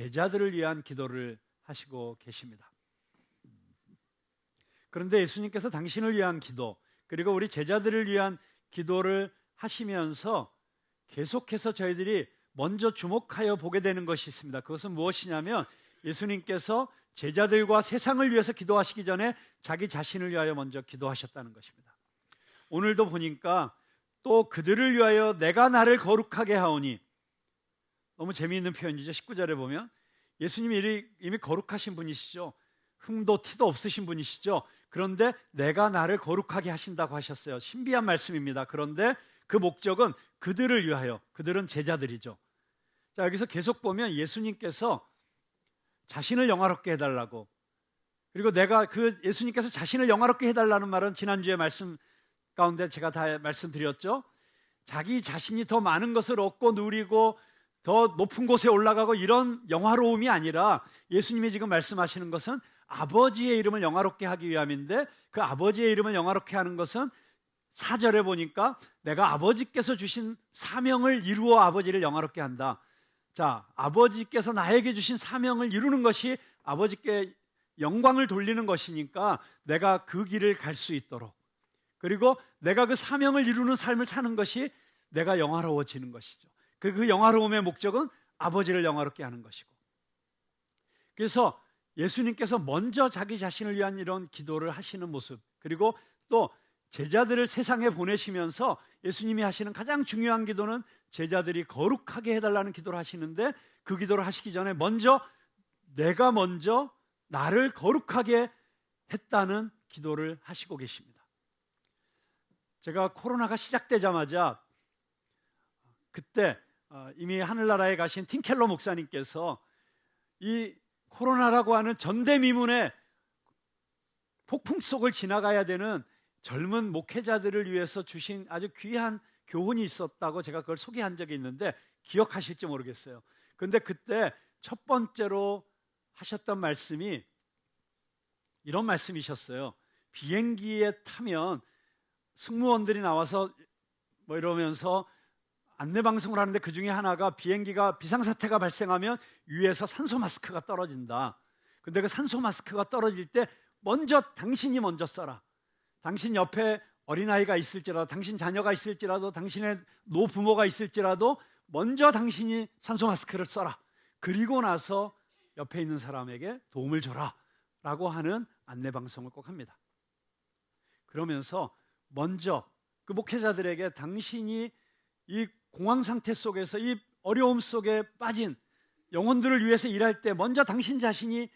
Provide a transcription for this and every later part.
제자들을 위한 기도를 하시고 계십니다. 그런데 예수님께서 당신을 위한 기도, 그리고 우리 제자들을 위한 기도를 하시면서 계속해서 저희들이 먼저 주목하여 보게 되는 것이 있습니다. 그것은 무엇이냐면 예수님께서 제자들과 세상을 위해서 기도하시기 전에 자기 자신을 위하여 먼저 기도하셨다는 것입니다. 오늘도 보니까 또 그들을 위하여 내가 나를 거룩하게 하오니, 너무 재미있는 표현이죠. 19절에 보면 예수님이 이미 거룩하신 분이시죠. 흠도 티도 없으신 분이시죠. 그런데 내가 나를 거룩하게 하신다고 하셨어요. 신비한 말씀입니다. 그런데 그 목적은 그들을 위하여, 그들은 제자들이죠. 자, 여기서 계속 보면 예수님께서 자신을 영화롭게 해달라고, 그리고 예수님께서 자신을 영화롭게 해달라는 말은 지난주에 말씀 가운데 제가 다 말씀드렸죠. 자기 자신이 더 많은 것을 얻고 누리고 더 높은 곳에 올라가고 이런 영화로움이 아니라 예수님이 지금 말씀하시는 것은 아버지의 이름을 영화롭게 하기 위함인데, 그 아버지의 이름을 영화롭게 하는 것은 4절에 보니까 내가 아버지께서 주신 사명을 이루어 아버지를 영화롭게 한다. 자, 아버지께서 나에게 주신 사명을 이루는 것이 아버지께 영광을 돌리는 것이니까 내가 그 길을 갈 수 있도록, 그리고 내가 그 사명을 이루는 삶을 사는 것이 내가 영화로워지는 것이죠. 그 영화로움의 목적은 아버지를 영화롭게 하는 것이고, 그래서 예수님께서 먼저 자기 자신을 위한 이런 기도를 하시는 모습, 그리고 또 제자들을 세상에 보내시면서 예수님이 하시는 가장 중요한 기도는 제자들이 거룩하게 해달라는 기도를 하시는데, 그 기도를 하시기 전에 내가 먼저 나를 거룩하게 했다는 기도를 하시고 계십니다. 제가 코로나가 시작되자마자 그때 이미 하늘나라에 가신 팀 켈러 목사님께서 이 코로나라고 하는 전대미문의 폭풍 속을 지나가야 되는 젊은 목회자들을 위해서 주신 아주 귀한 교훈이 있었다고 제가 그걸 소개한 적이 있는데 기억하실지 모르겠어요. 그런데 그때 첫 번째로 하셨던 말씀이 이런 말씀이셨어요. 비행기에 타면 승무원들이 나와서 이러면서 안내방송을 하는데, 그 중에 하나가 비행기가 비상사태가 발생하면 위에서 산소 마스크가 떨어진다. 근데 그 산소 마스크가 떨어질 때 당신이 먼저 써라. 당신 옆에 어린아이가 있을지라도, 당신 자녀가 있을지라도, 당신의 노부모가 있을지라도 먼저 당신이 산소 마스크를 써라. 그리고 나서 옆에 있는 사람에게 도움을 줘라 라고 하는 안내방송을 꼭 합니다. 그러면서 먼저 그 목회자들에게 당신이 이 공황 상태 속에서 이 어려움 속에 빠진 영혼들을 위해서 일할 때 먼저 당신 자신이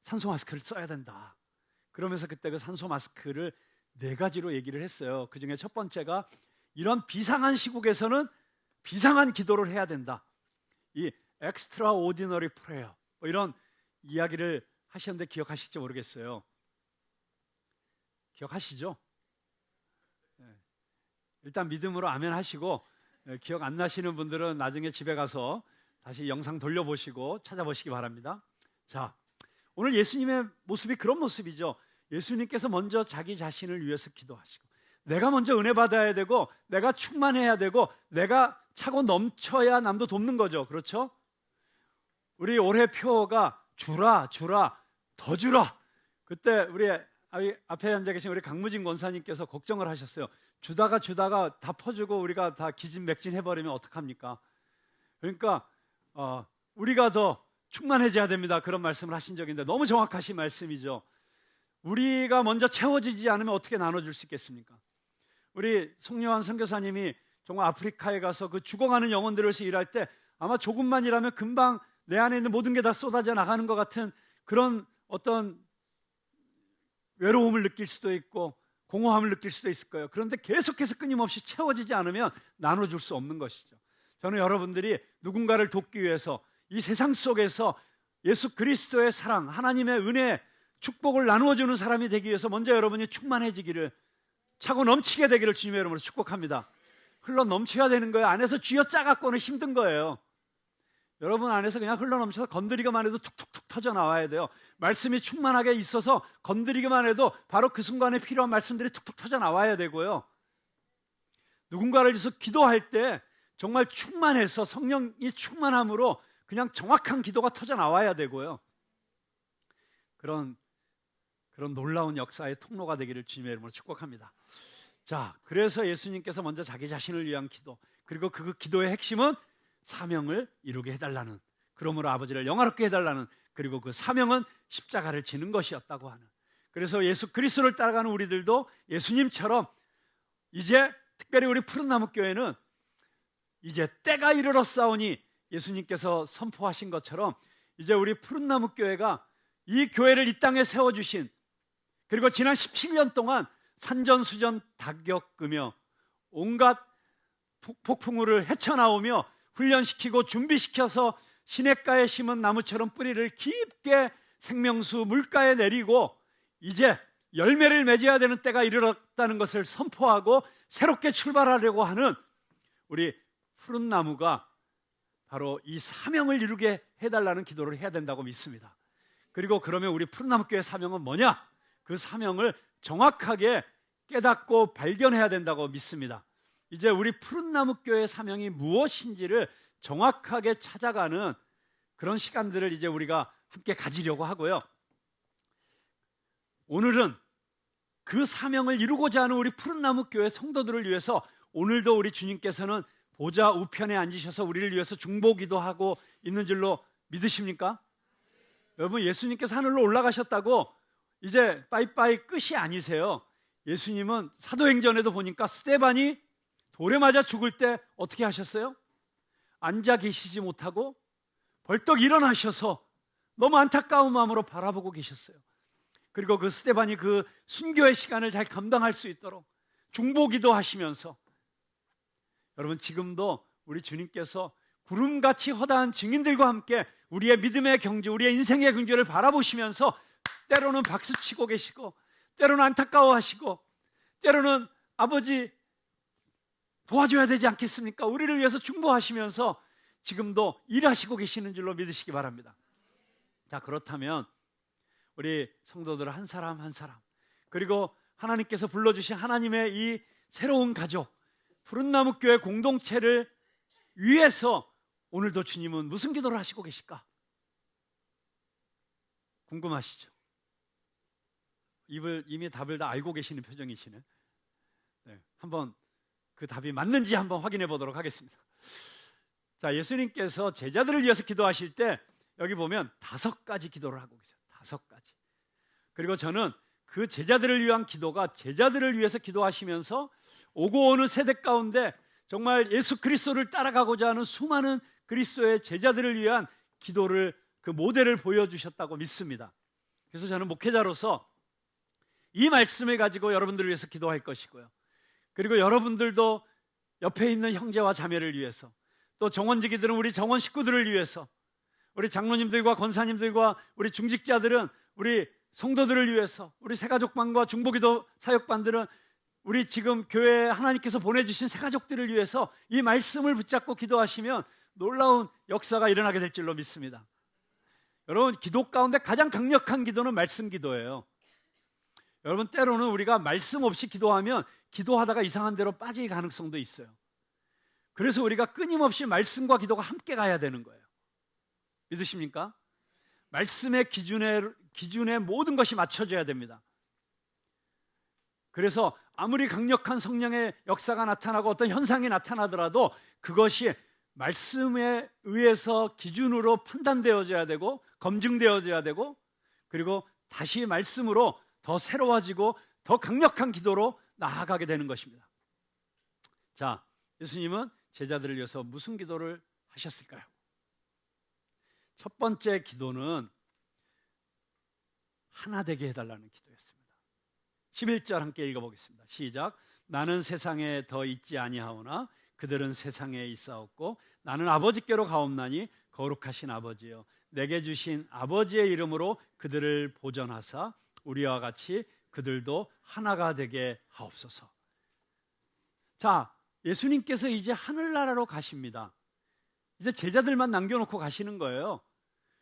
산소 마스크를 써야 된다. 그러면서 그때 그 산소 마스크를 4가지로 얘기를 했어요. 그 중에 첫 번째가 이런 비상한 시국에서는 비상한 기도를 해야 된다. 이 extraordinary prayer 이런 이야기를 하셨는데 기억하실지 모르겠어요. 기억하시죠? 일단 믿음으로 아멘 하시고, 기억 안 나시는 분들은 나중에 집에 가서 다시 영상 돌려보시고 찾아보시기 바랍니다. 자, 오늘 예수님의 모습이 그런 모습이죠. 예수님께서 먼저 자기 자신을 위해서 기도하시고, 내가 먼저 은혜 받아야 되고, 내가 충만해야 되고, 내가 차고 넘쳐야 남도 돕는 거죠. 그렇죠? 우리 올해 표가 주라, 더 주라. 그때 우리 앞에 앉아 계신 우리 강무진 권사님께서 걱정을 하셨어요. 주다가 다 퍼주고 우리가 다 기진맥진 해버리면 어떡합니까? 그러니까 우리가 더 충만해져야 됩니다. 그런 말씀을 하신 적이 있는데 너무 정확하신 말씀이죠. 우리가 먼저 채워지지 않으면 어떻게 나눠줄 수 있겠습니까? 우리 송요한 선교사님이 정말 아프리카에 가서 그 죽어가는 영혼들을 위해서 일할 때 아마 조금만 일하면 금방 내 안에 있는 모든 게 다 쏟아져 나가는 것 같은 그런 어떤 외로움을 느낄 수도 있고 공허함을 느낄 수도 있을 거예요. 그런데 계속해서 끊임없이 채워지지 않으면 나눠줄 수 없는 것이죠. 저는 여러분들이 누군가를 돕기 위해서 이 세상 속에서 예수 그리스도의 사랑, 하나님의 은혜, 축복을 나누어주는 사람이 되기 위해서 먼저 여러분이 충만해지기를, 차고 넘치게 되기를 주님의 이름으로 축복합니다. 흘러 넘쳐야 되는 거예요. 안에서 쥐어짜갖고는 힘든 거예요. 여러분 안에서 그냥 흘러 넘쳐서 건드리기만 해도 툭툭툭 터져 나와야 돼요. 말씀이 충만하게 있어서 건드리기만 해도 바로 그 순간에 필요한 말씀들이 툭툭 터져 나와야 되고요. 누군가를 위해서 기도할 때 정말 충만해서 성령이 충만함으로 그냥 정확한 기도가 터져 나와야 되고요. 그런 놀라운 역사의 통로가 되기를 주님의 이름으로 축복합니다. 자, 그래서 예수님께서 먼저 자기 자신을 위한 기도, 그리고 그 기도의 핵심은 사명을 이루게 해달라는, 그러므로 아버지를 영화롭게 해달라는, 그리고 그 사명은 십자가를 지는 것이었다고 하는. 그래서 예수 그리스도를 따라가는 우리들도 예수님처럼 이제 특별히 우리 푸른나무교회는 이제 때가 이르렀사오니 예수님께서 선포하신 것처럼 이제 우리 푸른나무교회가 이 교회를 이 땅에 세워주신, 그리고 지난 17년 동안 산전수전 다 겪으며 온갖 폭풍우를 헤쳐나오며 훈련시키고 준비시켜서 시냇가에 심은 나무처럼 뿌리를 깊게 생명수 물가에 내리고 이제 열매를 맺어야 되는 때가 이르렀다는 것을 선포하고 새롭게 출발하려고 하는 우리 푸른 나무가 바로 이 사명을 이루게 해달라는 기도를 해야 된다고 믿습니다. 그리고 그러면 우리 푸른 나무교회 사명은 뭐냐? 그 사명을 정확하게 깨닫고 발견해야 된다고 믿습니다. 이제 우리 푸른 나무교회의 사명이 무엇인지를 정확하게 찾아가는 그런 시간들을 이제 우리가 함께 가지려고 하고요. 오늘은 그 사명을 이루고자 하는 우리 푸른나무교회 성도들을 위해서 오늘도 우리 주님께서는 보좌 우편에 앉으셔서 우리를 위해서 중보기도하고 있는 줄로 믿으십니까? 여러분, 예수님께서 하늘로 올라가셨다고 이제 빠이빠이 끝이 아니세요. 예수님은 사도행전에도 보니까 스데반이 돌에 맞아 죽을 때 어떻게 하셨어요? 앉아 계시지 못하고 벌떡 일어나셔서 너무 안타까운 마음으로 바라보고 계셨어요. 그리고 그 스데반이 그 순교의 시간을 잘 감당할 수 있도록 중보기도 하시면서, 여러분, 지금도 우리 주님께서 구름같이 허다한 증인들과 함께 우리의 믿음의 경주, 우리의 인생의 경주를 바라보시면서 때로는 박수치고 계시고, 때로는 안타까워하시고, 때로는 아버지 도와줘야 되지 않겠습니까? 우리를 위해서 중보하시면서 지금도 일하시고 계시는 줄로 믿으시기 바랍니다. 자, 그렇다면 우리 성도들 한 사람 한 사람, 그리고 하나님께서 불러주신 하나님의 이 새로운 가족, 푸른나무교회 공동체를 위해서 오늘도 주님은 무슨 기도를 하시고 계실까? 궁금하시죠? 이미 답을 다 알고 계시는 표정이시네. 네, 한번 그 답이 맞는지 한번 확인해 보도록 하겠습니다. 자, 예수님께서 제자들을 위해서 기도하실 때 여기 보면 5가지 기도를 하고 계세요. 5가지. 그리고 저는 그 제자들을 위한 기도가 제자들을 위해서 기도하시면서 오고 오는 세대 가운데 정말 예수 그리스도를 따라가고자 하는 수많은 그리스도의 제자들을 위한 기도를, 그 모델을 보여주셨다고 믿습니다. 그래서 저는 목회자로서 이 말씀을 가지고 여러분들을 위해서 기도할 것이고요, 그리고 여러분들도 옆에 있는 형제와 자매를 위해서, 또 정원지기들은 우리 정원 식구들을 위해서, 우리 장로님들과 권사님들과 우리 중직자들은 우리 성도들을 위해서, 우리 새가족반과 중보기도 사역반들은 우리 지금 교회에 하나님께서 보내주신 새가족들을 위해서 이 말씀을 붙잡고 기도하시면 놀라운 역사가 일어나게 될 줄로 믿습니다. 여러분, 기도 가운데 가장 강력한 기도는 말씀 기도예요. 여러분, 때로는 우리가 말씀 없이 기도하면 기도하다가 이상한 데로 빠질 가능성도 있어요. 그래서 우리가 끊임없이 말씀과 기도가 함께 가야 되는 거예요. 믿으십니까? 말씀의 기준에 모든 것이 맞춰져야 됩니다. 그래서 아무리 강력한 성령의 역사가 나타나고 어떤 현상이 나타나더라도 그것이 말씀에 의해서 기준으로 판단되어져야 되고 검증되어져야 되고, 그리고 다시 말씀으로 더 새로워지고 더 강력한 기도로 나아가게 되는 것입니다. 자, 예수님은 제자들을 위해서 무슨 기도를 하셨을까요? 첫 번째 기도는 하나 되게 해달라는 기도였습니다. 11절 함께 읽어보겠습니다. 시작. 나는 세상에 더 있지 아니하오나 그들은 세상에 있사옵고 나는 아버지께로 가옵나니 거룩하신 아버지여 내게 주신 아버지의 이름으로 그들을 보전하사 우리와 같이 그들도 하나가 되게 하옵소서. 자, 예수님께서 이제 하늘나라로 가십니다. 이제 제자들만 남겨놓고 가시는 거예요.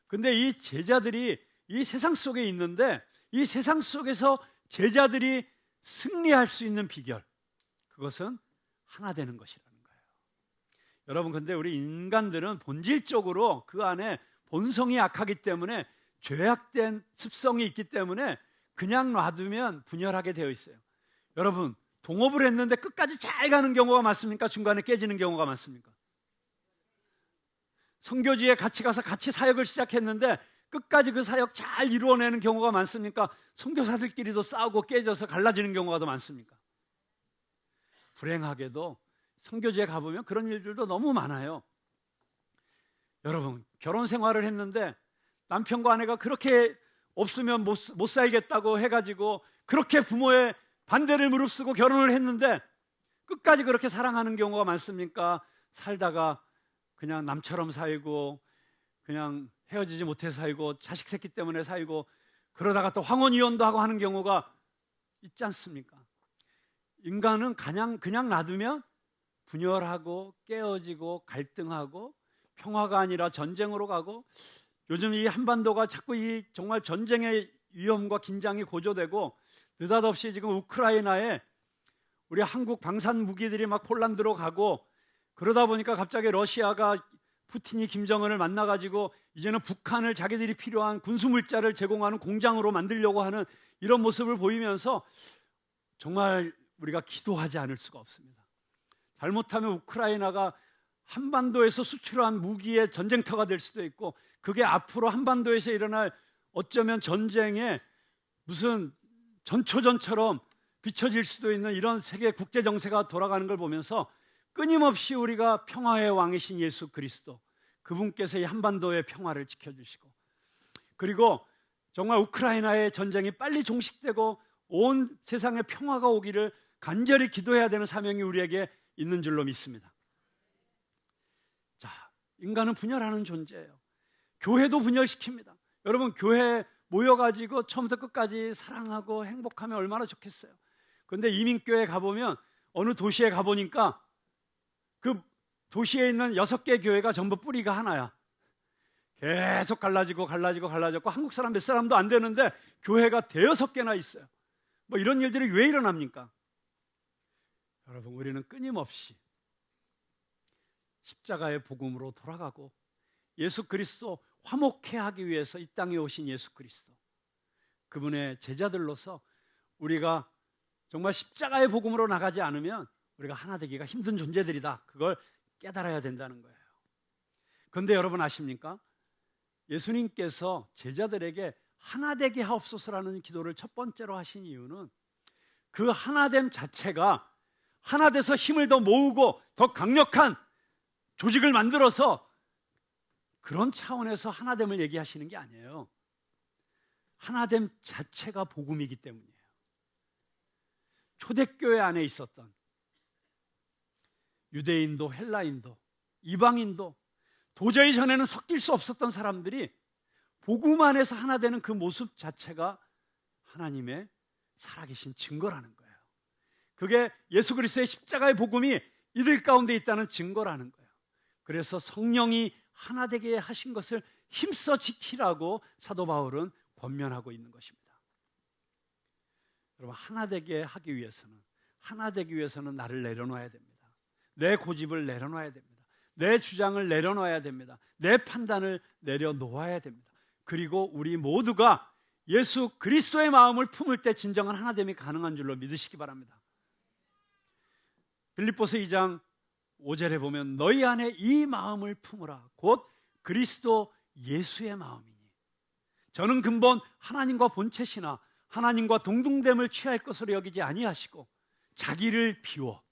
근데 이 제자들이 이 세상 속에 있는데 이 세상 속에서 제자들이 승리할 수 있는 비결, 그것은 하나 되는 것이라는 거예요. 여러분, 근데 우리 인간들은 본질적으로 그 안에 본성이 약하기 때문에, 죄악된 습성이 있기 때문에 그냥 놔두면 분열하게 되어 있어요. 여러분, 동업을 했는데 끝까지 잘 가는 경우가 많습니까? 중간에 깨지는 경우가 많습니까? 선교지에 같이 가서 같이 사역을 시작했는데 끝까지 그 사역 잘 이루어내는 경우가 많습니까? 선교사들끼리도 싸우고 깨져서 갈라지는 경우가 더 많습니까? 불행하게도 선교지에 가보면 그런 일들도 너무 많아요. 여러분, 결혼 생활을 했는데 남편과 아내가 그렇게 없으면 못 살겠다고 해가지고 그렇게 부모의 반대를 무릅쓰고 결혼을 했는데 끝까지 그렇게 사랑하는 경우가 많습니까? 살다가 그냥 남처럼 살고, 그냥 헤어지지 못해서 살고, 자식 새끼 때문에 살고, 그러다가 또 황혼이혼도 하고 하는 경우가 있지 않습니까? 인간은 그냥 놔두면 분열하고 깨어지고 갈등하고 평화가 아니라 전쟁으로 가고, 요즘 이 한반도가 자꾸 이 정말 전쟁의 위험과 긴장이 고조되고, 느닷없이 지금 우크라이나에 우리 한국 방산 무기들이 막 폴란드로 가고, 그러다 보니까 갑자기 러시아가 푸틴이 김정은을 만나가지고 이제는 북한을 자기들이 필요한 군수물자를 제공하는 공장으로 만들려고 하는 이런 모습을 보이면서 정말 우리가 기도하지 않을 수가 없습니다. 잘못하면 우크라이나가 한반도에서 수출한 무기의 전쟁터가 될 수도 있고, 그게 앞으로 한반도에서 일어날 어쩌면 전쟁의 무슨 전초전처럼 비춰질 수도 있는 이런 세계 국제 정세가 돌아가는 걸 보면서 끊임없이 우리가 평화의 왕이신 예수 그리스도, 그분께서 이 한반도의 평화를 지켜주시고, 그리고 정말 우크라이나의 전쟁이 빨리 종식되고 온 세상에 평화가 오기를 간절히 기도해야 되는 사명이 우리에게 있는 줄로 믿습니다. 자, 인간은 분열하는 존재예요. 교회도 분열시킵니다. 여러분, 교회 모여가지고 처음부터 끝까지 사랑하고 행복하면 얼마나 좋겠어요. 그런데 이민교회 가보면, 어느 도시에 가보니까 그 도시에 있는 6개 교회가 전부 뿌리가 하나야. 계속 갈라지고 한국 사람 몇 사람도 안 되는데 교회가 5-6개나 있어요. 뭐 이런 일들이 왜 일어납니까? 여러분, 우리는 끊임없이 십자가의 복음으로 돌아가고, 예수 그리스도 화목케 하기 위해서 이 땅에 오신 예수 그리스도, 그분의 제자들로서 우리가 정말 십자가의 복음으로 나가지 않으면 우리가 하나 되기가 힘든 존재들이다. 그걸 깨달아야 된다는 거예요. 그런데 여러분 아십니까? 예수님께서 제자들에게 하나 되게 하옵소서라는 기도를 첫 번째로 하신 이유는, 그 하나됨 자체가 하나 돼서 힘을 더 모으고 더 강력한 조직을 만들어서 그런 차원에서 하나됨을 얘기하시는 게 아니에요. 하나됨 자체가 복음이기 때문이에요. 초대교회 안에 있었던 유대인도 헬라인도 이방인도 도저히 전에는 섞일 수 없었던 사람들이 복음 안에서 하나 되는 그 모습 자체가 하나님의 살아계신 증거라는 거예요. 그게 예수 그리스도의 십자가의 복음이 이들 가운데 있다는 증거라는 거예요. 그래서 성령이 하나 되게 하신 것을 힘써 지키라고 사도 바울은 권면하고 있는 것입니다. 여러분, 하나 되게 하기 위해서는 나를 내려놔야 됩니다. 내 고집을 내려놔야 됩니다. 내 주장을 내려놔야 됩니다. 내 판단을 내려놓아야 됩니다. 그리고 우리 모두가 예수 그리스도의 마음을 품을 때 진정한 하나됨이 가능한 줄로 믿으시기 바랍니다. 빌립보서 2장 5절에 보면, 너희 안에 이 마음을 품으라, 곧 그리스도 예수의 마음이니 저는 근본 하나님과 본체시나 하나님과 동등됨을 취할 것으로 여기지 아니하시고 자기를 비워.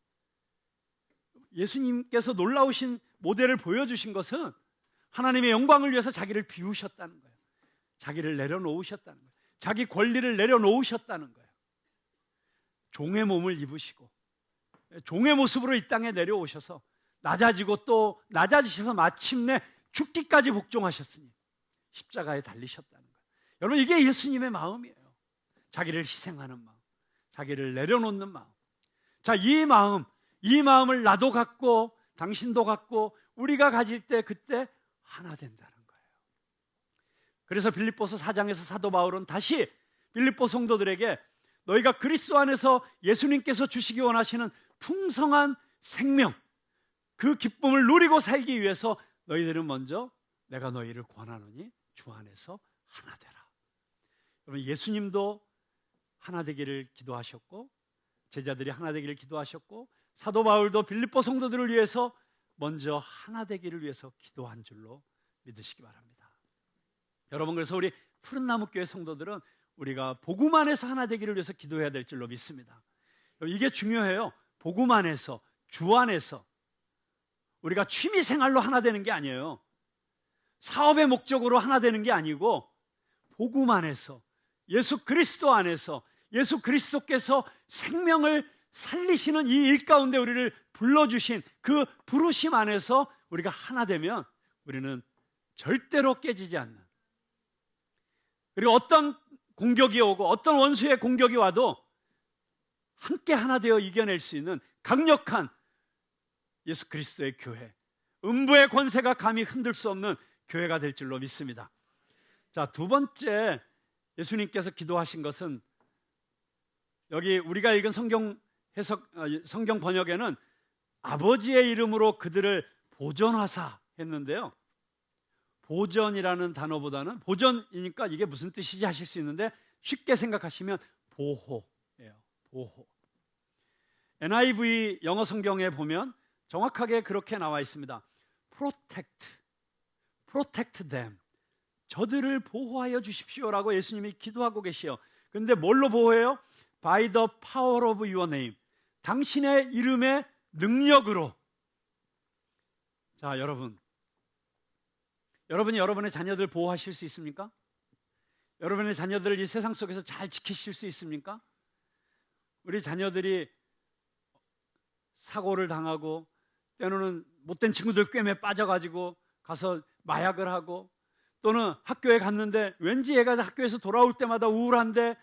예수님께서 놀라우신 모델을 보여주신 것은 하나님의 영광을 위해서 자기를 비우셨다는 거예요. 자기를 내려놓으셨다는 거예요. 자기 권리를 내려놓으셨다는 거예요. 종의 몸을 입으시고 종의 모습으로 이 땅에 내려오셔서 낮아지고 또 낮아지셔서 마침내 죽기까지 복종하셨으니 십자가에 달리셨다는 거예요. 여러분, 이게 예수님의 마음이에요. 자기를 희생하는 마음, 자기를 내려놓는 마음. 자, 이 마음을 나도 갖고 당신도 갖고 우리가 가질 때 그때 하나 된다는 거예요. 그래서 빌립보서 4장에서 사도 바울은 다시 빌립보 성도들에게 너희가 그리스도 안에서 예수님께서 주시기 원하시는 풍성한 생명, 그 기쁨을 누리고 살기 위해서 너희들은 먼저 내가 너희를 권하노니 주 안에서 하나 되라. 여러분, 예수님도 하나 되기를 기도하셨고 제자들이 하나 되기를 기도하셨고 사도 바울도 빌립보 성도들을 위해서 먼저 하나 되기를 위해서 기도한 줄로 믿으시기 바랍니다. 여러분, 그래서 우리 푸른나무 교회 성도들은 우리가 복음 안에서 하나 되기를 위해서 기도해야 될 줄로 믿습니다. 이게 중요해요. 복음 안에서, 주 안에서. 우리가 취미생활로 하나 되는 게 아니에요. 사업의 목적으로 하나 되는 게 아니고 복음 안에서, 예수 그리스도 안에서, 예수 그리스도께서 생명을 살리시는 이 일 가운데 우리를 불러주신 그 부르심 안에서 우리가 하나 되면 우리는 절대로 깨지지 않는, 그리고 어떤 공격이 오고 어떤 원수의 공격이 와도 함께 하나 되어 이겨낼 수 있는 강력한 예수 그리스도의 교회, 음부의 권세가 감히 흔들 수 없는 교회가 될 줄로 믿습니다. 자, 두 번째 예수님께서 기도하신 것은 여기 우리가 읽은 성경 해석, 성경 번역에는 아버지의 이름으로 그들을 보전하사 했는데요. 보전이라는 단어보다는, 보전이니까 이게 무슨 뜻이지 하실 수 있는데 쉽게 생각하시면 보호예요. 보호. NIV 영어 성경에 보면 정확하게 그렇게 나와 있습니다. Protect them. 저들을 보호하여 주십시오라고 예수님이 기도하고 계시요. 그런데 뭘로 보호해요? By the power of your name. 당신의 이름의 능력으로. 자, 여러분이 여러분의 자녀들 보호하실 수 있습니까? 여러분의 자녀들을 이 세상 속에서 잘 지키실 수 있습니까? 우리 자녀들이 사고를 당하고 때로는 못된 친구들 꿰매 빠져가지고 가서 마약을 하고, 또는 학교에 갔는데 왠지 얘가 학교에서 돌아올 때마다 우울한데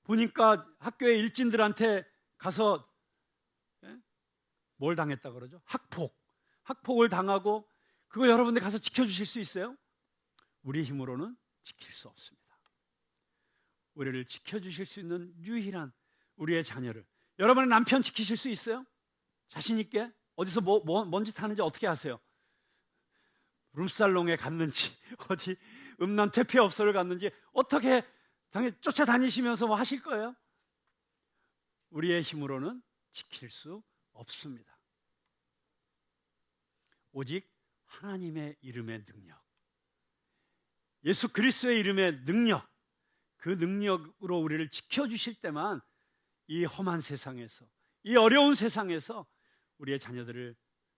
보니까 학교의 일진들한테 가서 뭘 당했다 그러죠? 학폭을 당하고, 그거 여러분들 가서 지켜주실 수 있어요? 우리 힘으로는 지킬 수 없습니다. 우리를 지켜주실 수 있는 유일한 우리의 자녀를, 여러분의 남편 지키실 수 있어요? 자신 있게? 어디서 뭔 짓 하는지 어떻게 아세요? 룸살롱에 갔는지 어디 음란 퇴폐업소를 갔는지 어떻게 당연히 쫓아다니시면서 뭐 하실 거예요? 우리의 힘으로는 지킬 수 없습니다. 오직 하나님의 이름의 능력, 예수 그리스도의 이름의 능력, 그 능력으로 우리를 지켜주실 때만 이 험한 세상에서, 이 어려운 세상에서 우리의 자녀들을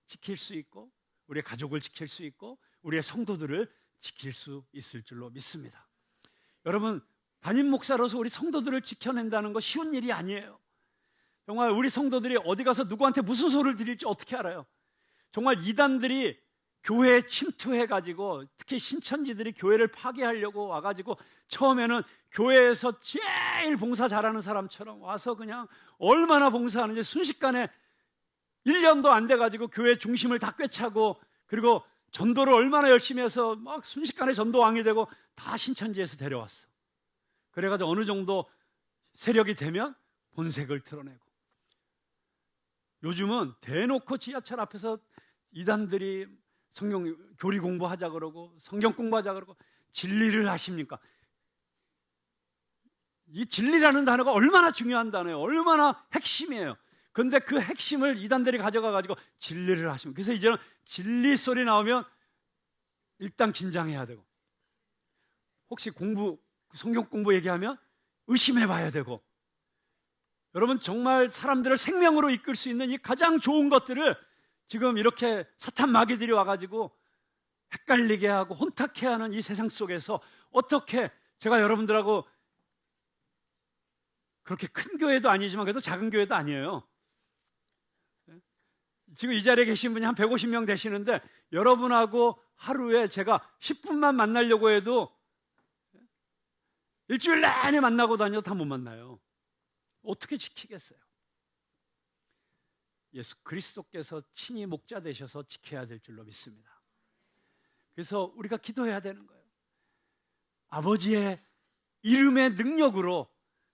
지킬 수 있고, 우리의 가족을 지킬 수 있고, 우리의 성도들을 지킬 수 있을 줄로 믿습니다. 여러분, 담임 목사로서 우리 성도들을 지켜낸다는 거 쉬운 일이 아니에요. 정말 우리 성도들이 어디 가서 누구한테 무슨 소리를 드릴지 어떻게 알아요? 정말 이단들이 교회에 침투해가지고, 특히 신천지들이 교회를 파괴하려고 와가지고 처음에는 교회에서 제일 봉사 잘하는 사람처럼 와서 그냥 얼마나 봉사하는지 순식간에 1년도 안 돼가지고 교회 중심을 다 꿰차고, 그리고 전도를 얼마나 열심히 해서 막 순식간에 전도왕이 되고 다 신천지에서 데려왔어. 그래가지고 어느 정도 세력이 되면 본색을 드러내고, 요즘은 대놓고 지하철 앞에서 이단들이 성경 교리 공부하자 그러고 성경 공부하자 그러고, 진리를 아십니까? 이 진리라는 단어가 얼마나 중요한 단어예요. 얼마나 핵심이에요. 그런데 그 핵심을 이단들이 가져가가지고 진리를 하십니다. 그래서 이제는 진리 소리 나오면 일단 긴장해야 되고, 혹시 성경 공부 얘기하면 의심해 봐야 되고, 여러분 정말 사람들을 생명으로 이끌 수 있는 이 가장 좋은 것들을 지금 이렇게 사탄 마귀들이 와가지고 헷갈리게 하고 혼탁해 하는 이 세상 속에서 어떻게, 제가 여러분들하고 그렇게 큰 교회도 아니지만 그래도 작은 교회도 아니에요. 지금 이 자리에 계신 분이 한 150명 되시는데 여러분하고 하루에 제가 10분만 만나려고 해도 일주일 내내 만나고 다녀도 다 못 만나요. 어떻게 지키겠어요? 예수 그리스도께서 친히 목자 되셔서 지켜야 될 줄로 믿습니다. 그래서 우리가 기도해야 되는 거예요. 아버지의 이름의 능력으로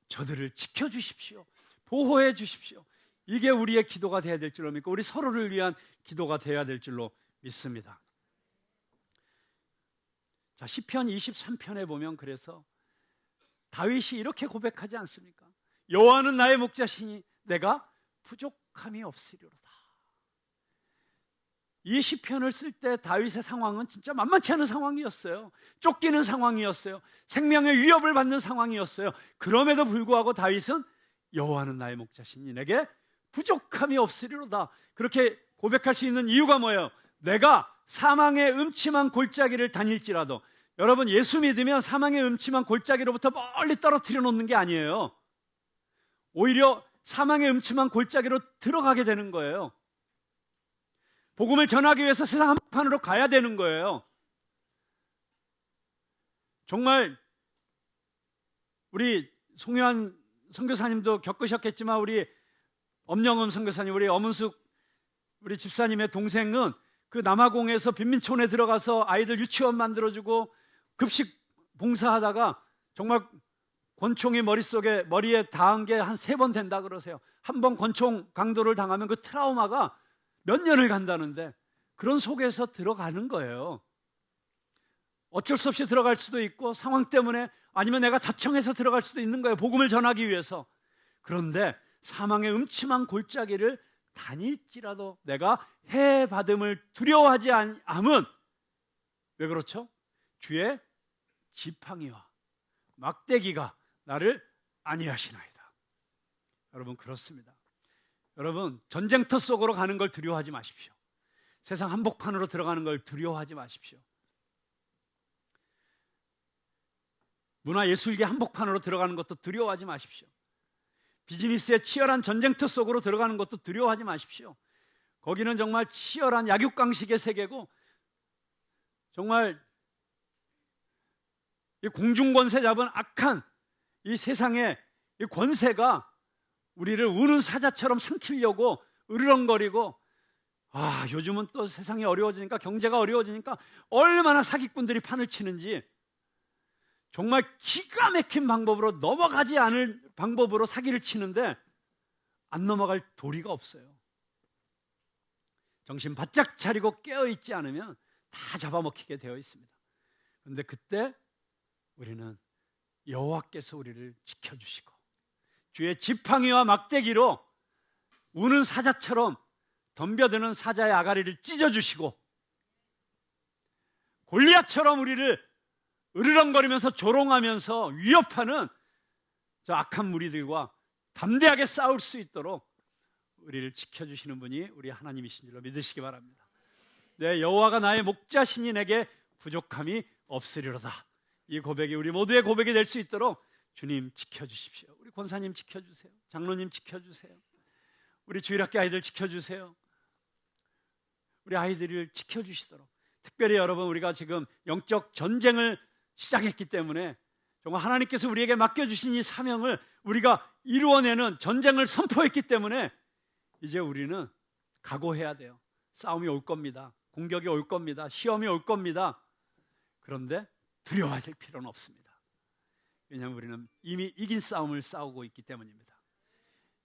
저들을 지켜주십시오. 보호해 주십시오. 이게 우리의 기도가 되어야 될 줄로 믿고 우리 서로를 위한 기도가 되어야 될 줄로 믿습니다. 자, 시편 23편에 보면 그래서 다윗이 이렇게 고백하지 않습니까? 여호와는 나의 목자시니 내가 부족함이 없으리로다. 이 시편을 쓸 때 다윗의 상황은 진짜 만만치 않은 상황이었어요. 쫓기는 상황이었어요. 생명의 위협을 받는 상황이었어요. 그럼에도 불구하고 다윗은 여호와는 나의 목자시니 내게 부족함이 없으리로다. 그렇게 고백할 수 있는 이유가 뭐예요? 내가 사망의 음침한 골짜기를 다닐지라도, 여러분 예수 믿으면 사망의 음침한 골짜기로부터 멀리 떨어뜨려 놓는 게 아니에요. 오히려 사망의 음침한 골짜기로 들어가게 되는 거예요. 복음을 전하기 위해서 세상 한복판으로 가야 되는 거예요. 정말 우리 송유한 선교사님도 겪으셨겠지만 우리 엄영음 선교사님, 우리 엄은숙 우리 집사님의 동생은 그 남아공에서 빈민촌에 들어가서 아이들 유치원 만들어주고 급식 봉사하다가 정말 권총이 머리에 닿은 게 한 3번 된다 그러세요. 한 번 권총 강도를 당하면 그 트라우마가 몇 년을 간다는데 그런 속에서 들어가는 거예요. 어쩔 수 없이 들어갈 수도 있고 상황 때문에, 아니면 내가 자청해서 들어갈 수도 있는 거예요. 복음을 전하기 위해서. 그런데 사망의 음침한 골짜기를 다닐지라도 내가 해받음을 두려워하지 않음은, 왜 그렇죠? 주의 지팡이와 막대기가 나를 안위하시나이다. 여러분 그렇습니다. 여러분 전쟁터 속으로 가는 걸 두려워하지 마십시오. 세상 한복판으로 들어가는 걸 두려워하지 마십시오. 문화예술계 한복판으로 들어가는 것도 두려워하지 마십시오. 비즈니스의 치열한 전쟁터 속으로 들어가는 것도 두려워하지 마십시오. 거기는 정말 치열한 약육강식의 세계고, 정말 이 공중권세 잡은 악한 이 세상의 이 권세가 우리를 우는 사자처럼 삼키려고 으르렁거리고, 요즘은 또 세상이 어려워지니까, 경제가 어려워지니까 얼마나 사기꾼들이 판을 치는지, 정말 기가 막힌 방법으로, 넘어가지 않을 방법으로 사기를 치는데 안 넘어갈 도리가 없어요. 정신 바짝 차리고 깨어있지 않으면 다 잡아먹히게 되어 있습니다. 그런데 그때 우리는 여호와께서 우리를 지켜주시고 주의 지팡이와 막대기로 우는 사자처럼 덤벼드는 사자의 아가리를 찢어주시고, 골리앗처럼 우리를 으르렁거리면서 조롱하면서 위협하는 저 악한 무리들과 담대하게 싸울 수 있도록 우리를 지켜주시는 분이 우리 하나님이신 줄로 믿으시기 바랍니다. 네, 여호와가 나의 목자시니 내게 부족함이 없으리로다. 이 고백이 우리 모두의 고백이 될 수 있도록 주님 지켜주십시오. 우리 권사님 지켜주세요. 장로님 지켜주세요. 우리 주일학교 아이들 지켜주세요. 우리 아이들을 지켜주시도록. 특별히 여러분, 우리가 지금 영적 전쟁을 시작했기 때문에 정말 하나님께서 우리에게 맡겨주신 이 사명을 우리가 이루어내는 전쟁을 선포했기 때문에 이제 우리는 각오해야 돼요. 싸움이 올 겁니다. 공격이 올 겁니다. 시험이 올 겁니다. 그런데 두려워하실 필요는 없습니다. 왜냐하면 우리는 이미 이긴 싸움을 싸우고 있기 때문입니다.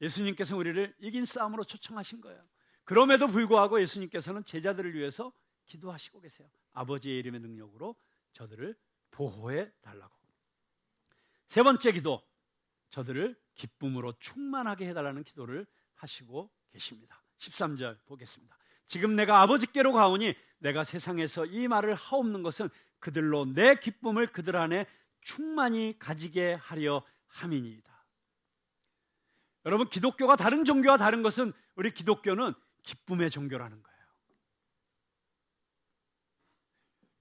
예수님께서 우리를 이긴 싸움으로 초청하신 거예요. 그럼에도 불구하고 예수님께서는 제자들을 위해서 기도하시고 계세요. 아버지의 이름의 능력으로 저들을 보호해 달라고. 세 번째 기도, 저들을 기쁨으로 충만하게 해달라는 기도를 하시고 계십니다. 13절 보겠습니다. 지금 내가 아버지께로 가오니 내가 세상에서 이 말을 하옵는 것은 그들로 내 기쁨을 그들 안에 충만히 가지게 하려 함이니이다. 여러분, 기독교가 다른 종교와 다른 것은 우리 기독교는 기쁨의 종교라는 거예요.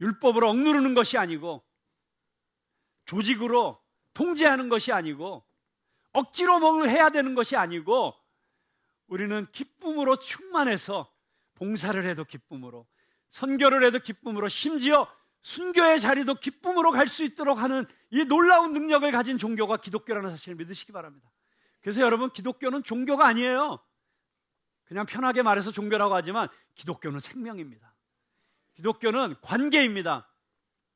율법으로 억누르는 것이 아니고, 조직으로 통제하는 것이 아니고, 억지로 뭘 해야 되는 것이 아니고, 우리는 기쁨으로 충만해서 봉사를 해도 기쁨으로, 선교를 해도 기쁨으로, 심지어 순교의 자리도 기쁨으로 갈 수 있도록 하는 이 놀라운 능력을 가진 종교가 기독교라는 사실을 믿으시기 바랍니다. 그래서 여러분, 기독교는 종교가 아니에요. 그냥 편하게 말해서 종교라고 하지만 기독교는 생명입니다. 기독교는 관계입니다.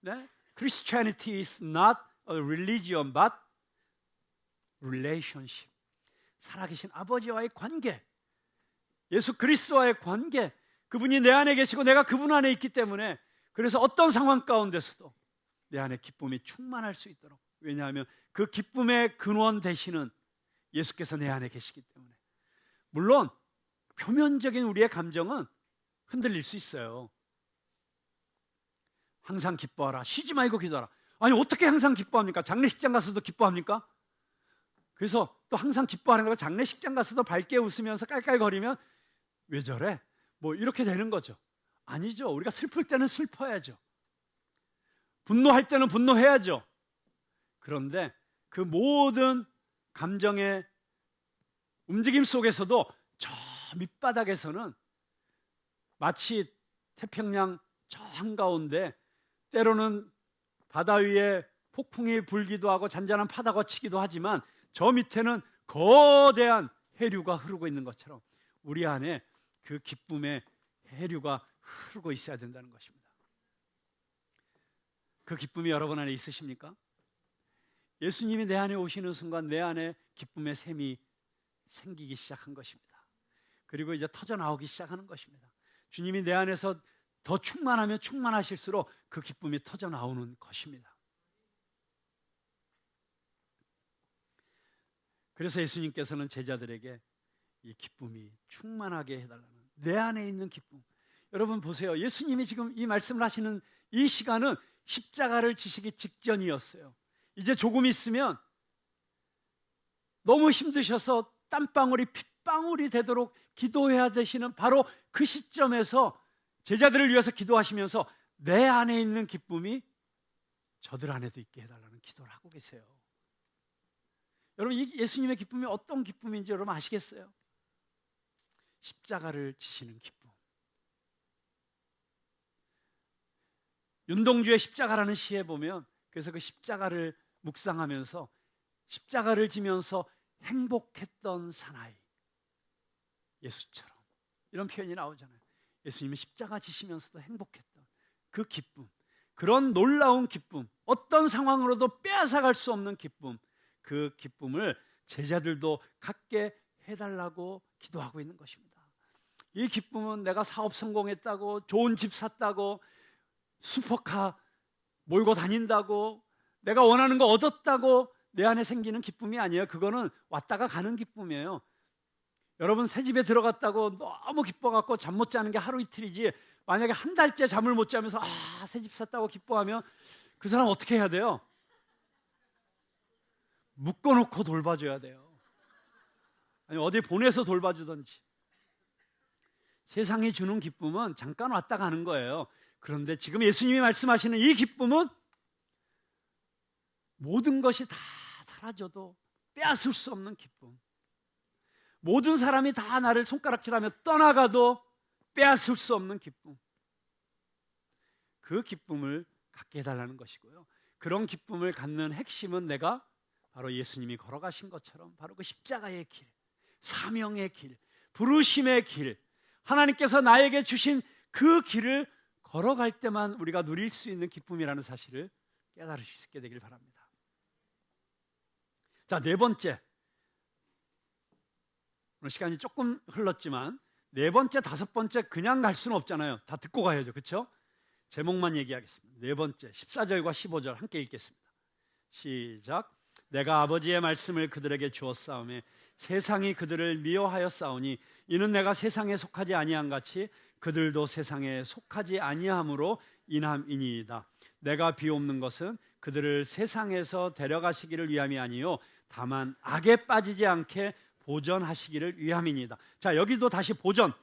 네? Christianity is not a religion but relationship. 살아계신 아버지와의 관계, 예수 그리스도와의 관계, 그분이 내 안에 계시고 내가 그분 안에 있기 때문에, 그래서 어떤 상황 가운데서도 내 안에 기쁨이 충만할 수 있도록, 왜냐하면 그 기쁨의 근원 되시는 예수께서 내 안에 계시기 때문에. 물론 표면적인 우리의 감정은 흔들릴 수 있어요. 항상 기뻐하라, 쉬지 말고 기도하라. 아니, 어떻게 항상 기뻐합니까? 장례식장 가서도 기뻐합니까? 그래서 또 항상 기뻐하는 거가, 장례식장 가서도 밝게 웃으면서 깔깔거리면 왜 저래? 뭐 이렇게 되는 거죠. 아니죠. 우리가 슬플 때는 슬퍼야죠. 분노할 때는 분노해야죠. 그런데 그 모든 감정의 움직임 속에서도 저 밑바닥에서는 마치 태평양 저 한가운데 때로는 바다 위에 폭풍이 불기도 하고 잔잔한 파도가 치기도 하지만 저 밑에는 거대한 해류가 흐르고 있는 것처럼 우리 안에 그 기쁨의 해류가 흐르고 있어야 된다는 것입니다. 그 기쁨이 여러분 안에 있으십니까? 예수님이 내 안에 오시는 순간 내 안에 기쁨의 샘이 생기기 시작한 것입니다. 그리고 이제 터져나오기 시작하는 것입니다. 주님이 내 안에서 더 충만하면 충만하실수록 그 기쁨이 터져나오는 것입니다. 그래서 예수님께서는 제자들에게 이 기쁨이 충만하게 해달라는, 내 안에 있는 기쁨. 여러분 보세요. 예수님이 지금 이 말씀을 하시는 이 시간은 십자가를 지시기 직전이었어요. 이제 조금 있으면 너무 힘드셔서 땀방울이 핏방울이 되도록 기도해야 되시는 바로 그 시점에서 제자들을 위해서 기도하시면서 내 안에 있는 기쁨이 저들 안에도 있게 해달라는 기도를 하고 계세요. 여러분, 이 예수님의 기쁨이 어떤 기쁨인지 여러분 아시겠어요? 십자가를 지시는 기쁨. 윤동주의 십자가라는 시에 보면, 그래서 그 십자가를 묵상하면서 십자가를 지면서 행복했던 사나이, 예수처럼, 이런 표현이 나오잖아요. 예수님은 십자가 지시면서도 행복했던 그 기쁨, 그런 놀라운 기쁨, 어떤 상황으로도 빼앗아갈 수 없는 기쁨, 그 기쁨을 제자들도 갖게 해달라고 기도하고 있는 것입니다. 이 기쁨은 내가 사업 성공했다고, 좋은 집 샀다고, 슈퍼카 몰고 다닌다고, 내가 원하는 거 얻었다고 내 안에 생기는 기쁨이 아니에요. 그거는 왔다가 가는 기쁨이에요. 여러분, 새 집에 들어갔다고 너무 기뻐갖고 잠 못 자는 게 하루 이틀이지, 만약에 한 달째 잠을 못 자면서 새 집 샀다고 기뻐하면 그 사람 어떻게 해야 돼요? 묶어놓고 돌봐줘야 돼요. 아니, 어디 보내서 돌봐주든지. 세상이 주는 기쁨은 잠깐 왔다 가는 거예요. 그런데 지금 예수님이 말씀하시는 이 기쁨은 모든 것이 다 사라져도 빼앗을 수 없는 기쁨, 모든 사람이 다 나를 손가락질하며 떠나가도 빼앗을 수 없는 기쁨, 그 기쁨을 갖게 해달라는 것이고요. 그런 기쁨을 갖는 핵심은 내가 바로 예수님이 걸어가신 것처럼 바로 그 십자가의 길, 사명의 길, 부르심의 길, 하나님께서 나에게 주신 그 길을 걸어갈 때만 우리가 누릴 수 있는 기쁨이라는 사실을 깨달을 수 있게 되길 바랍니다. 자, 네 번째, 오늘 시간이 조금 흘렀지만 네 번째, 다섯 번째 그냥 갈 수는 없잖아요. 다 듣고 가야죠. 그렇죠? 제목만 얘기하겠습니다. 네 번째, 14절과 15절 함께 읽겠습니다. 시작. 내가 아버지의 말씀을 그들에게 주었사오매 세상이 그들을 미워하였사오니 이는 내가 세상에 속하지 아니한 같이 그들도 세상에 속하지 아니함으로 인함이니이다. 내가 비옵는 것은 그들을 세상에서 데려가시기를 위함이 아니요 다만 악에 빠지지 않게 보전하시기를 위함이니이다. 자, 여기도 다시 보전,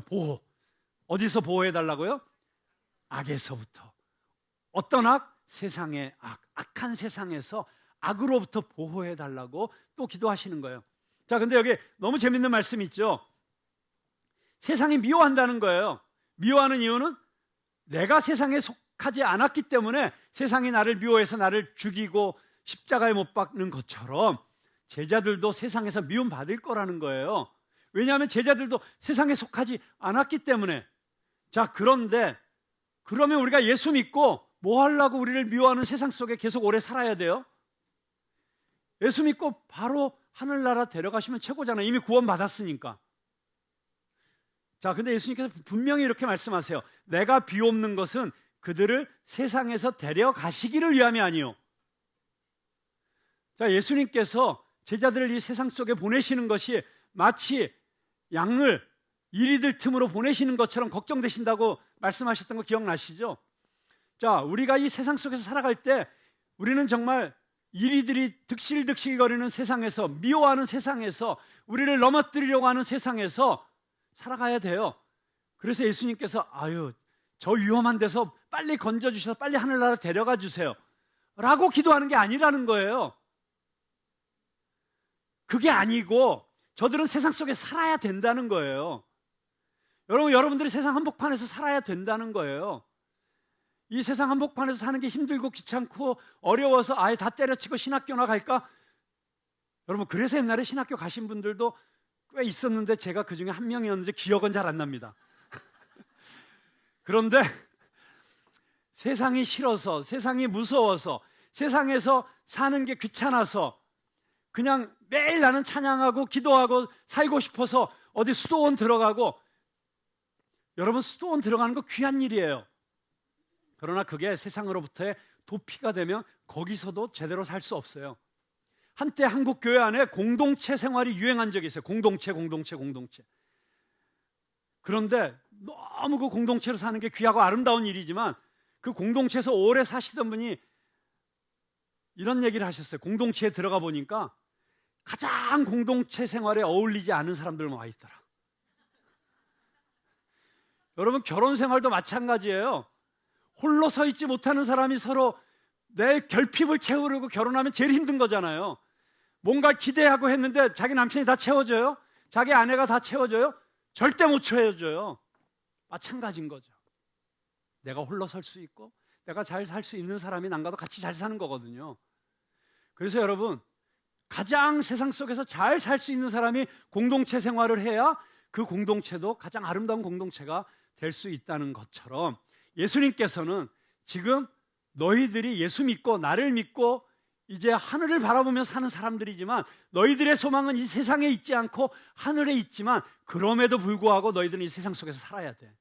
보호. 어디서 보호해달라고요? 악에서부터. 어떤 악? 세상의 악, 악한 세상에서 악으로부터 보호해달라고 또 기도하시는 거예요. 자, 근데 여기 너무 재밌는 말씀이 있죠. 세상이 미워한다는 거예요. 미워하는 이유는 내가 세상에 속하지 않았기 때문에 세상이 나를 미워해서 나를 죽이고 십자가에 못 박는 것처럼 제자들도 세상에서 미움받을 거라는 거예요. 왜냐하면 제자들도 세상에 속하지 않았기 때문에. 자, 그런데 그러면 우리가 예수 믿고 뭐 하려고 우리를 미워하는 세상 속에 계속 오래 살아야 돼요? 예수 믿고 바로 하늘나라 데려가시면 최고잖아요. 이미 구원 받았으니까. 자, 근데 예수님께서 분명히 이렇게 말씀하세요. 내가 비옵는 것은 그들을 세상에서 데려가시기를 위함이 아니요. 자, 예수님께서 제자들을 이 세상 속에 보내시는 것이 마치 양을 이리들 틈으로 보내시는 것처럼 걱정되신다고 말씀하셨던 거 기억나시죠? 자, 우리가 이 세상 속에서 살아갈 때 우리는 정말 이리들이 득실득실거리는 세상에서, 미워하는 세상에서, 우리를 넘어뜨리려고 하는 세상에서 살아가야 돼요. 그래서 예수님께서 저 위험한 데서 빨리 건져주셔서 빨리 하늘나라 데려가 주세요 라고 기도하는 게 아니라는 거예요. 그게 아니고 저들은 세상 속에 살아야 된다는 거예요. 여러분들이 세상 한복판에서 살아야 된다는 거예요. 이 세상 한복판에서 사는 게 힘들고 귀찮고 어려워서 아예 다 때려치고 신학교나 갈까? 여러분, 그래서 옛날에 신학교 가신 분들도 꽤 있었는데 제가 그 중에 한 명이었는지 기억은 잘 안 납니다. 그런데 세상이 싫어서, 세상이 무서워서, 세상에서 사는 게 귀찮아서 그냥 매일 나는 찬양하고 기도하고 살고 싶어서 어디 수도원 들어가고, 여러분, 수도원 들어가는 거 귀한 일이에요. 그러나 그게 세상으로부터의 도피가 되면 거기서도 제대로 살 수 없어요. 한때 한국 교회 안에 공동체 생활이 유행한 적이 있어요. 공동체. 그런데 너무 그 공동체로 사는 게 귀하고 아름다운 일이지만 그 공동체에서 오래 사시던 분이 이런 얘기를 하셨어요. 공동체에 들어가 보니까 가장 공동체 생활에 어울리지 않은 사람들만 와 있더라. 여러분, 결혼 생활도 마찬가지예요. 홀로 서 있지 못하는 사람이 서로 내 결핍을 채우려고 결혼하면 제일 힘든 거잖아요. 뭔가 기대하고 했는데 자기 남편이 다 채워줘요? 자기 아내가 다 채워줘요? 절대 못 채워줘요. 마찬가지인 거죠. 내가 홀로 설 수 있고 내가 잘 살 수 있는 사람이 남과도 같이 잘 사는 거거든요. 그래서 여러분, 가장 세상 속에서 잘 살 수 있는 사람이 공동체 생활을 해야 그 공동체도 가장 아름다운 공동체가 될 수 있다는 것처럼, 예수님께서는 지금 너희들이 예수 믿고 나를 믿고 이제 하늘을 바라보며 사는 사람들이지만 너희들의 소망은 이 세상에 있지 않고 하늘에 있지만 그럼에도 불구하고 너희들은 이 세상 속에서 살아야 돼.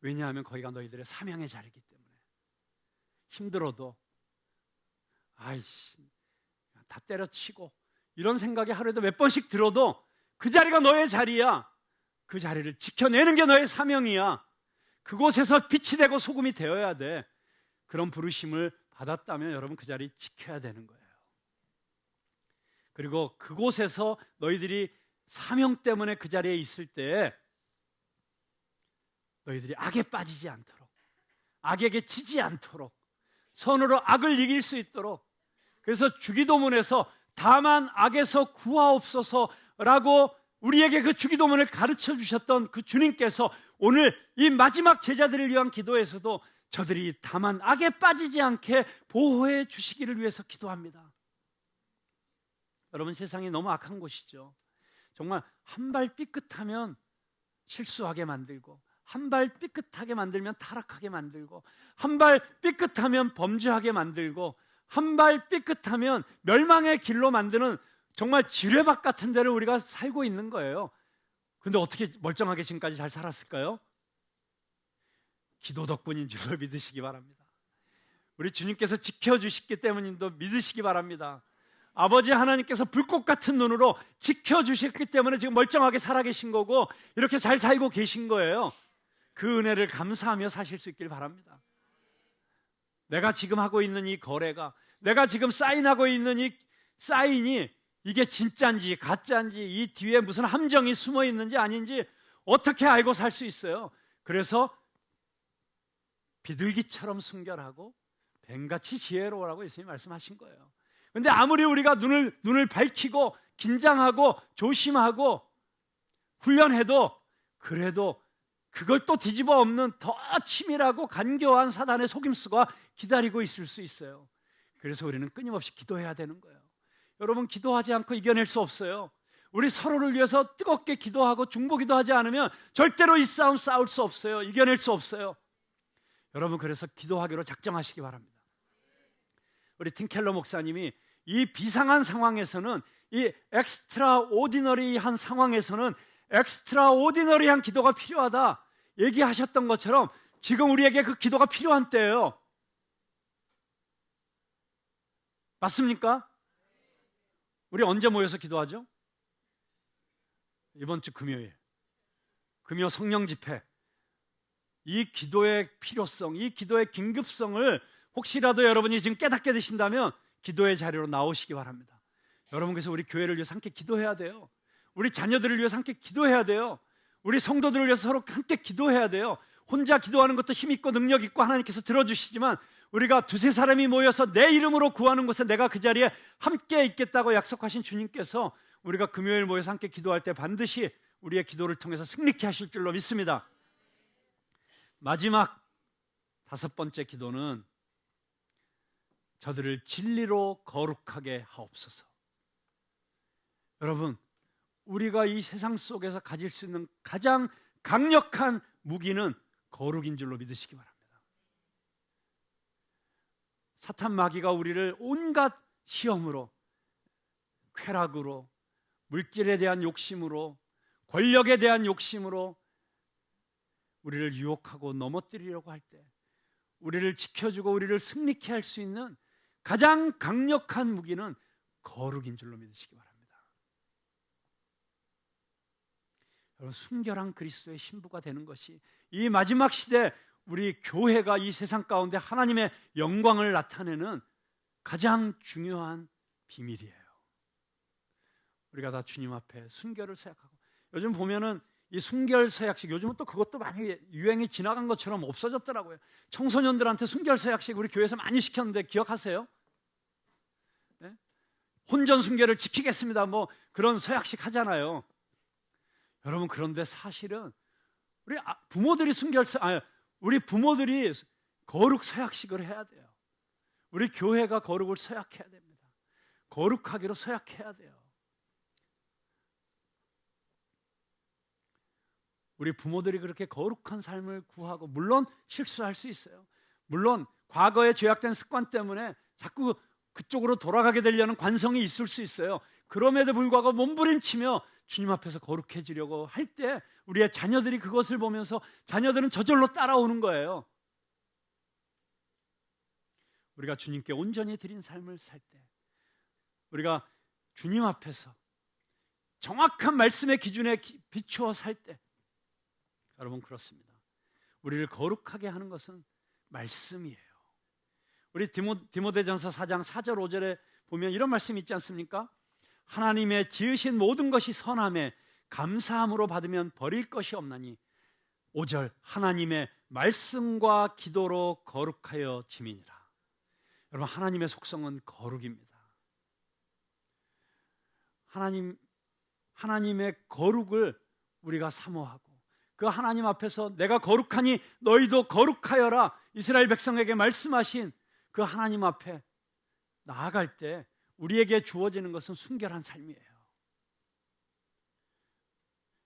왜냐하면 거기가 너희들의 사명의 자리이기 때문에. 힘들어도 다 때려치고 이런 생각이 하루에도 몇 번씩 들어도 그 자리가 너의 자리야. 그 자리를 지켜내는 게 너의 사명이야. 그곳에서 빛이 되고 소금이 되어야 돼. 그런 부르심을 받았다면 여러분, 그 자리 지켜야 되는 거예요. 그리고 그곳에서 너희들이 사명 때문에 그 자리에 있을 때 너희들이 악에 빠지지 않도록, 악에게 지지 않도록, 선으로 악을 이길 수 있도록, 그래서 주기도문에서 다만 악에서 구하옵소서라고 우리에게 그 주기도문을 가르쳐 주셨던 그 주님께서 오늘 이 마지막 제자들을 위한 기도에서도 저들이 다만 악에 빠지지 않게 보호해 주시기를 위해서 기도합니다. 여러분, 세상이 너무 악한 곳이죠. 정말 한 발 삐끗하면 실수하게 만들고, 한 발 삐끗하게 만들면 타락하게 만들고, 한 발 삐끗하면 범죄하게 만들고, 한 발 삐끗하면 멸망의 길로 만드는 정말 지뢰밭 같은 데를 우리가 살고 있는 거예요. 근데 어떻게 멀쩡하게 지금까지 잘 살았을까요? 기도 덕분인 줄로 믿으시기 바랍니다. 우리 주님께서 지켜주시기 때문인도 믿으시기 바랍니다. 아버지 하나님께서 불꽃 같은 눈으로 지켜주셨기 때문에 지금 멀쩡하게 살아계신 거고 이렇게 잘 살고 계신 거예요. 그 은혜를 감사하며 사실 수 있길 바랍니다. 내가 지금 하고 있는 이 거래가, 내가 지금 사인하고 있는 이 사인이 이게 진짜인지 가짜인지, 이 뒤에 무슨 함정이 숨어 있는지 아닌지 어떻게 알고 살 수 있어요? 그래서 비둘기처럼 순결하고 뱀같이 지혜로우라고 예수님이 말씀하신 거예요. 그런데 아무리 우리가 눈을 밝히고 긴장하고 조심하고 훈련해도 그래도 그걸 또 뒤집어 엎는 더 치밀하고 간교한 사단의 속임수가 기다리고 있을 수 있어요. 그래서 우리는 끊임없이 기도해야 되는 거예요. 여러분, 기도하지 않고 이겨낼 수 없어요. 우리 서로를 위해서 뜨겁게 기도하고 중보기도하지 않으면 절대로 이 싸움 싸울 수 없어요. 이겨낼 수 없어요. 여러분, 그래서 기도하기로 작정하시기 바랍니다. 우리 팀켈러 목사님이 이 비상한 상황에서는, 이 엑스트라 오디너리한 상황에서는 엑스트라 오디너리한 기도가 필요하다 얘기하셨던 것처럼 지금 우리에게 그 기도가 필요한 때예요. 맞습니까? 우리 언제 모여서 기도하죠? 이번 주 금요일 금요 성령 집회. 이 기도의 필요성, 이 기도의 긴급성을 혹시라도 여러분이 지금 깨닫게 되신다면 기도의 자리로 나오시기 바랍니다. 여러분, 그래서 우리 교회를 위해서 함께 기도해야 돼요. 우리 자녀들을 위해서 함께 기도해야 돼요. 우리 성도들을 위해서 서로 함께 기도해야 돼요. 혼자 기도하는 것도 힘 있고 능력 있고 하나님께서 들어주시지만 우리가 두세 사람이 모여서 내 이름으로 구하는 곳에 내가 그 자리에 함께 있겠다고 약속하신 주님께서 우리가 금요일 모여서 함께 기도할 때 반드시 우리의 기도를 통해서 승리케 하실 줄로 믿습니다. 마지막 5번째 기도는 저들을 진리로 거룩하게 하옵소서. 여러분, 우리가 이 세상 속에서 가질 수 있는 가장 강력한 무기는 거룩인 줄로 믿으시기 바랍니다. 사탄 마귀가 우리를 온갖 시험으로, 쾌락으로, 물질에 대한 욕심으로, 권력에 대한 욕심으로 우리를 유혹하고 넘어뜨리려고 할 때 우리를 지켜주고 우리를 승리케 할 수 있는 가장 강력한 무기는 거룩인 줄로 믿으시기 바랍니다. 여러분, 순결한 그리스도의 신부가 되는 것이 이 마지막 시대 우리 교회가 이 세상 가운데 하나님의 영광을 나타내는 가장 중요한 비밀이에요. 우리가 다 주님 앞에 순결을 서약하고, 요즘 보면은 이 순결 서약식, 요즘은 또 그것도 많이 유행이 지나간 것처럼 없어졌더라고요. 청소년들한테 순결 서약식 우리 교회에서 많이 시켰는데 기억하세요? 네? 혼전 순결을 지키겠습니다, 뭐 그런 서약식 하잖아요. 여러분, 그런데 사실은 우리 부모들이 우리 부모들이 거룩 서약식을 해야 돼요. 우리 교회가 거룩을 서약해야 됩니다. 거룩하기로 서약해야 돼요. 우리 부모들이 그렇게 거룩한 삶을 구하고, 물론 실수할 수 있어요. 물론 과거의 죄악된 습관 때문에 자꾸 그쪽으로 돌아가게 되려는 관성이 있을 수 있어요. 그럼에도 불구하고 몸부림치며 주님 앞에서 거룩해지려고 할 때 우리의 자녀들이 그것을 보면서 자녀들은 저절로 따라오는 거예요. 우리가 주님께 온전히 드린 삶을 살 때, 우리가 주님 앞에서 정확한 말씀의 기준에 비추어 살 때, 여러분, 그렇습니다. 우리를 거룩하게 하는 것은 말씀이에요. 우리 디모데전서 4장 4절 5절에 보면 이런 말씀이 있지 않습니까? 하나님의 지으신 모든 것이 선함에 감사함으로 받으면 버릴 것이 없나니 5절 하나님의 말씀과 기도로 거룩하여 지민이라. 여러분, 하나님의 속성은 거룩입니다. 하나님의 거룩을 우리가 사모하고 그 하나님 앞에서 내가 거룩하니 너희도 거룩하여라 이스라엘 백성에게 말씀하신 그 하나님 앞에 나아갈 때 우리에게 주어지는 것은 순결한 삶이에요.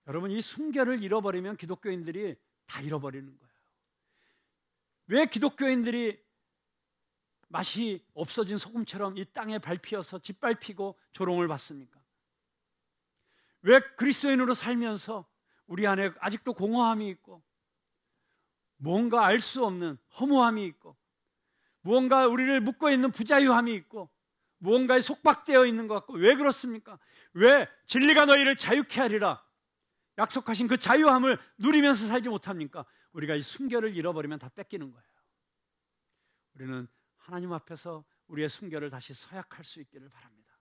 여러분, 이 순결을 잃어버리면 기독교인들이 다 잃어버리는 거예요. 왜 기독교인들이 맛이 없어진 소금처럼 이 땅에 밟히어서 짓밟히고 조롱을 받습니까? 왜 그리스도인으로 살면서 우리 안에 아직도 공허함이 있고 무언가 알 수 없는 허무함이 있고 무언가 우리를 묶고 있는 부자유함이 있고 무언가에 속박되어 있는 것 같고, 왜 그렇습니까? 왜 진리가 너희를 자유케 하리라 약속하신 그 자유함을 누리면서 살지 못합니까? 우리가 이 순결을 잃어버리면 다 뺏기는 거예요. 우리는 하나님 앞에서 우리의 순결을 다시 서약할 수 있기를 바랍니다.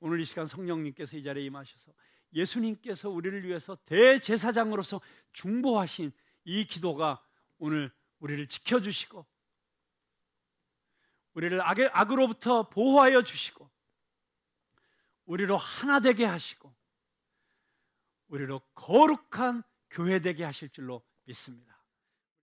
오늘 이 시간 성령님께서 이 자리에 임하셔서 예수님께서 우리를 위해서 대제사장으로서 중보하신 이 기도가 오늘 우리를 지켜주시고 우리를 악으로부터 보호하여 주시고 우리로 하나 되게 하시고 우리로 거룩한 교회 되게 하실 줄로 믿습니다.